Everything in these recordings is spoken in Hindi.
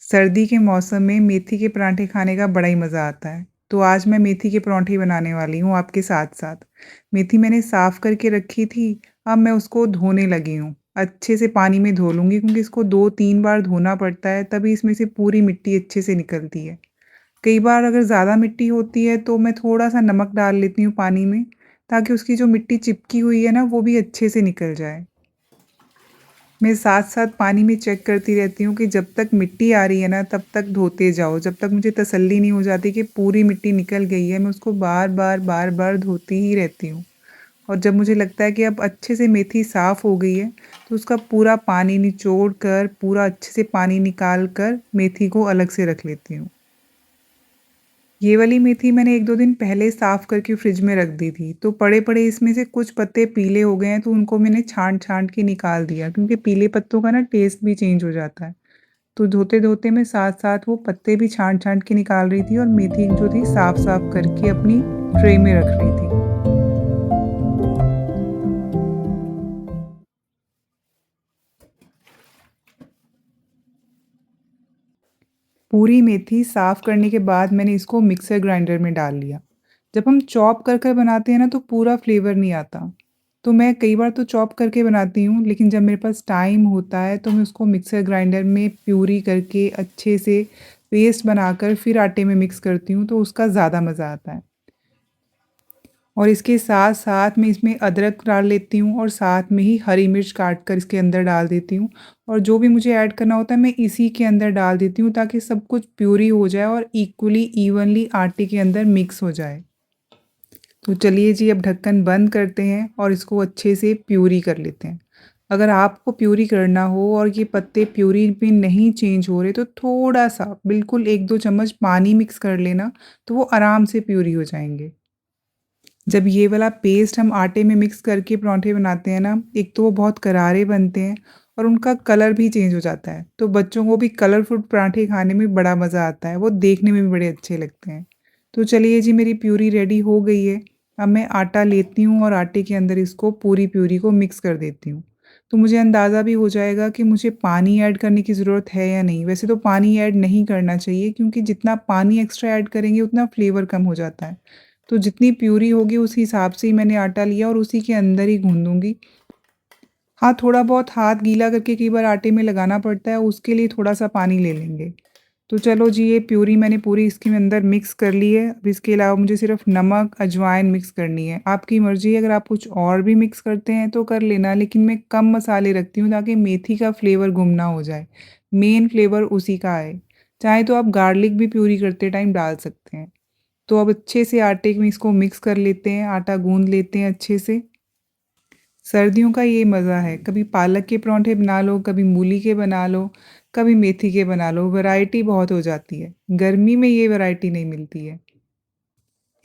सर्दी के मौसम में मेथी के पराठे खाने का बड़ा ही मज़ा आता है। तो आज मैं मेथी के पराठे बनाने वाली हूँ आपके साथ-साथ। मेथी मैंने साफ़ करके रखी थी, अब मैं उसको धोने लगी हूँ। अच्छे से पानी में धो लूँगी क्योंकि इसको 2-3 बार धोना पड़ता है, तभी इसमें से पूरी मिट्टी अच्छे से निकलती है। कई बार अगर ज़्यादा मिट्टी होती है तो मैं थोड़ा-सा नमक डाल लेती हूँ पानी में, ताकि उसकी जो मिट्टी चिपकी हुई है ना, वो भी अच्छे से निकल जाए। मैं साथ-साथ पानी में चेक करती रहती हूँ कि जब तक मिट्टी आ रही है ना, तब तक धोते जाओ। जब तक मुझे तसल्ली नहीं हो जाती कि पूरी मिट्टी निकल गई है, मैं उसको बार-बार, बार-बार धोती ही रहती हूँ। और जब मुझे लगता है कि अब अच्छे से मेथी साफ़ हो गई है, तो उसका पूरा पानी निचोड़ कर, पूरा अच्छे से पानी निकाल कर मेथी को अलग से रख लेती हूँ। ये वाली मेथी मैंने 1-2 दिन पहले साफ़ करके फ्रिज में रख दी थी, तो पड़े-पड़े इसमें से कुछ पत्ते पीले हो गए हैं, तो उनको मैंने छाँट-छाँट के निकाल दिया क्योंकि पीले पत्तों का ना टेस्ट भी चेंज हो जाता है। तो धोते-धोते मैं साथ-साथ वो पत्ते भी छाँट-छाँट के निकाल रही थी और मेथी जो थी साफ़-साफ़ करके अपनी ट्रे में रख रही थी। पूरी मेथी साफ़ करने के बाद मैंने इसको मिक्सर ग्राइंडर में डाल लिया। जब हम चॉप कर कर बनाते हैं ना तो पूरा फ्लेवर नहीं आता। तो मैं कई बार तो चॉप करके बनाती हूँ, लेकिन जब मेरे पास टाइम होता है तो मैं उसको मिक्सर ग्राइंडर में प्यूरी करके अच्छे से पेस्ट बनाकर फिर आटे में मिक्स करती हूँ, तो उसका ज़्यादा मज़ा आता है। और इसके साथ-साथ मैं इसमें अदरक डाल लेती हूँ और साथ में ही हरी मिर्च काट कर इसके अंदर डाल देती हूँ और जो भी मुझे ऐड करना होता है मैं इसी के अंदर डाल देती हूँ ताकि सब कुछ प्यूरी हो जाए और इक्वली इवनली आटे के अंदर मिक्स हो जाए। तो चलिए जी, अब ढक्कन बंद करते हैं और इसको अच्छे से प्यूरी कर लेते हैं। अगर आपको प्यूरी करना हो और ये पत्ते प्यूरी में नहीं चेंज हो रहे तो थोड़ा-सा बिल्कुल 1-2 चम्मच पानी मिक्स कर लेना, तो वो आराम से प्यूरी हो जाएँगे। जब ये वाला पेस्ट हम आटे में मिक्स करके पराँठे बनाते हैं ना, एक तो वो बहुत करारे बनते हैं और उनका कलर भी चेंज हो जाता है। तो बच्चों को भी कलरफुल पराँठे खाने में बड़ा मज़ा आता है, वो देखने में भी बड़े अच्छे लगते हैं। तो चलिए जी, मेरी प्यूरी रेडी हो गई है। अब मैं आटा लेती हूँ और आटे के अंदर इसको पूरी प्यूरी को मिक्स कर देती हूँ। तो मुझे अंदाज़ा भी हो जाएगा कि मुझे पानी ऐड करने की ज़रूरत है या नहीं। वैसे तो पानी ऐड नहीं करना चाहिए क्योंकि जितना पानी एक्स्ट्रा ऐड करेंगे उतना फ्लेवर कम हो जाता है। तो जितनी प्यूरी होगी उस हिसाब से ही मैंने आटा लिया और उसी के अंदर ही गूँधूँगी। हाँ, थोड़ा बहुत हाथ गीला करके कई बार आटे में लगाना पड़ता है, उसके लिए थोड़ा-सा पानी ले लेंगे। तो चलो जी, ये प्यूरी मैंने पूरी इसके अंदर मिक्स कर ली है। अब इसके अलावा मुझे सिर्फ़ नमक, अजवाइन मिक्स करनी है। आपकी मर्ज़ी है, अगर आप कुछ और भी मिक्स करते हैं तो कर लेना, लेकिन मैं कम मसाले रखती हूँ ताकि मेथी का फ्लेवर गुम ना हो जाए। मेन फ्लेवर उसी का आए। चाहे तो आप गार्लिक भी प्यूरी करते टाइम डाल सकते हैं। तो अब अच्छे से आटे में इसको मिक्स कर लेते हैं, आटा गूँध लेते हैं अच्छे से। सर्दियों का ये मज़ा है, कभी पालक के पराँठे बना लो, कभी मूली के बना लो, कभी मेथी के बना लो, वैरायटी बहुत हो जाती है। गर्मी में ये वैरायटी नहीं मिलती है।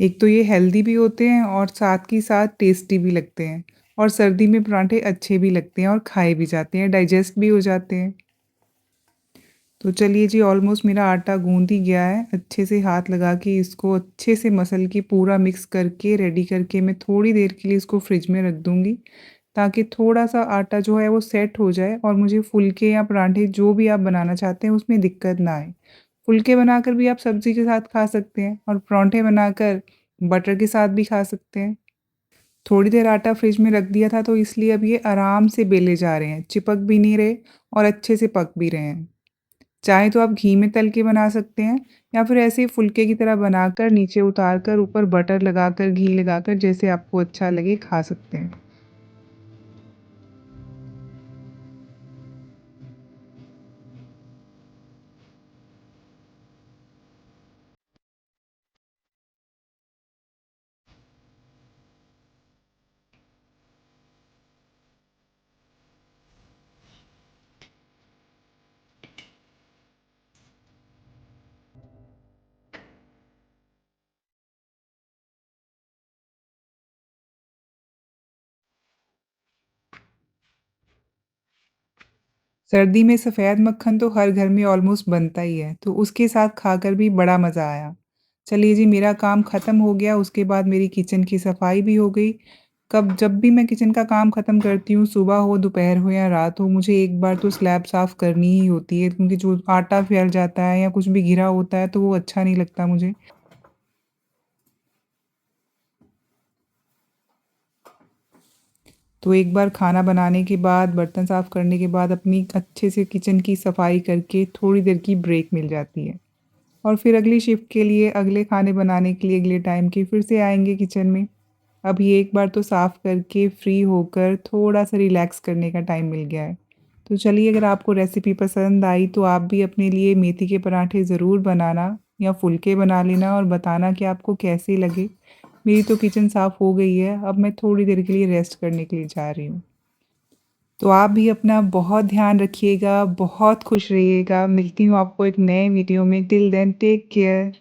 एक तो ये हेल्दी भी होते हैं और साथ ही साथ टेस्टी भी लगते हैं और सर्दी में पराँठे अच्छे भी लगते हैं और खाए भी जाते हैं, डाइजेस्ट भी हो जाते हैं। तो चलिए जी, ऑलमोस्ट मेरा आटा गूँध ही गया है। अच्छे से हाथ लगा के इसको अच्छे से मसल के पूरा मिक्स करके रेडी करके मैं थोड़ी देर के लिए इसको फ्रिज में रख दूँगी, ताकि थोड़ा-सा आटा जो है वो सेट हो जाए और मुझे फुलके या पराठे जो भी आप बनाना चाहते हैं उसमें दिक्कत ना आए। फुलके बनाकर भी आप सब्ज़ी के साथ खा सकते हैं और पराठे बनाकर बटर के साथ भी खा सकते हैं। थोड़ी देर आटा फ्रिज में रख दिया था तो इसलिए अब ये आराम से बेले जा रहे हैं, चिपक भी नहीं रहे और अच्छे से पक भी रहे हैं। चाहे तो आप घी में तल के बना सकते हैं या फिर ऐसे ही फुलके की तरह बनाकर नीचे उतार कर ऊपर बटर लगाकर घी लगाकर जैसे आपको अच्छा लगे खा सकते हैं। सर्दी में सफ़ेद मक्खन तो हर घर में ऑलमोस्ट बनता ही है, तो उसके साथ खाकर भी बड़ा मज़ा आया। चलिए जी, मेरा काम ख़त्म हो गया, उसके बाद मेरी किचन की सफाई भी हो गई। कब जब भी मैं किचन का काम ख़त्म करती हूँ, सुबह हो, दोपहर हो या रात हो, मुझे एक बार तो स्लैब साफ़ करनी ही होती है क्योंकि जो आटा फैल जाता है या कुछ भी घिरा होता है, तो वो अच्छा नहीं लगता मुझे। तो एक बार खाना बनाने के बाद, बर्तन साफ़ करने के बाद अपनी अच्छे से किचन की सफाई करके थोड़ी देर की ब्रेक मिल जाती है। और फिर अगली शिफ्ट के लिए, अगले खाने बनाने के लिए, अगले टाइम के फिर से आएँगे किचन में। अब ये एक बार तो साफ़ करके फ्री होकर थोड़ा-सा रिलैक्स करने का टाइम मिल गया है। तो चलिए, अगर आपको रेसिपी पसंद आई तो आप भी अपने लिए मेथी के पराठे ज़रूर बनाना या फुलके बना लेना और बताना कि आपको कैसे लगे। मेरी तो किचन साफ़ हो गई है, अब मैं थोड़ी देर के लिए रेस्ट करने के लिए जा रही हूँ। तो आप भी अपना बहुत ध्यान रखिएगा, बहुत खुश रहिएगा। मिलती हूँ आपको एक नए वीडियो में। Till then take care.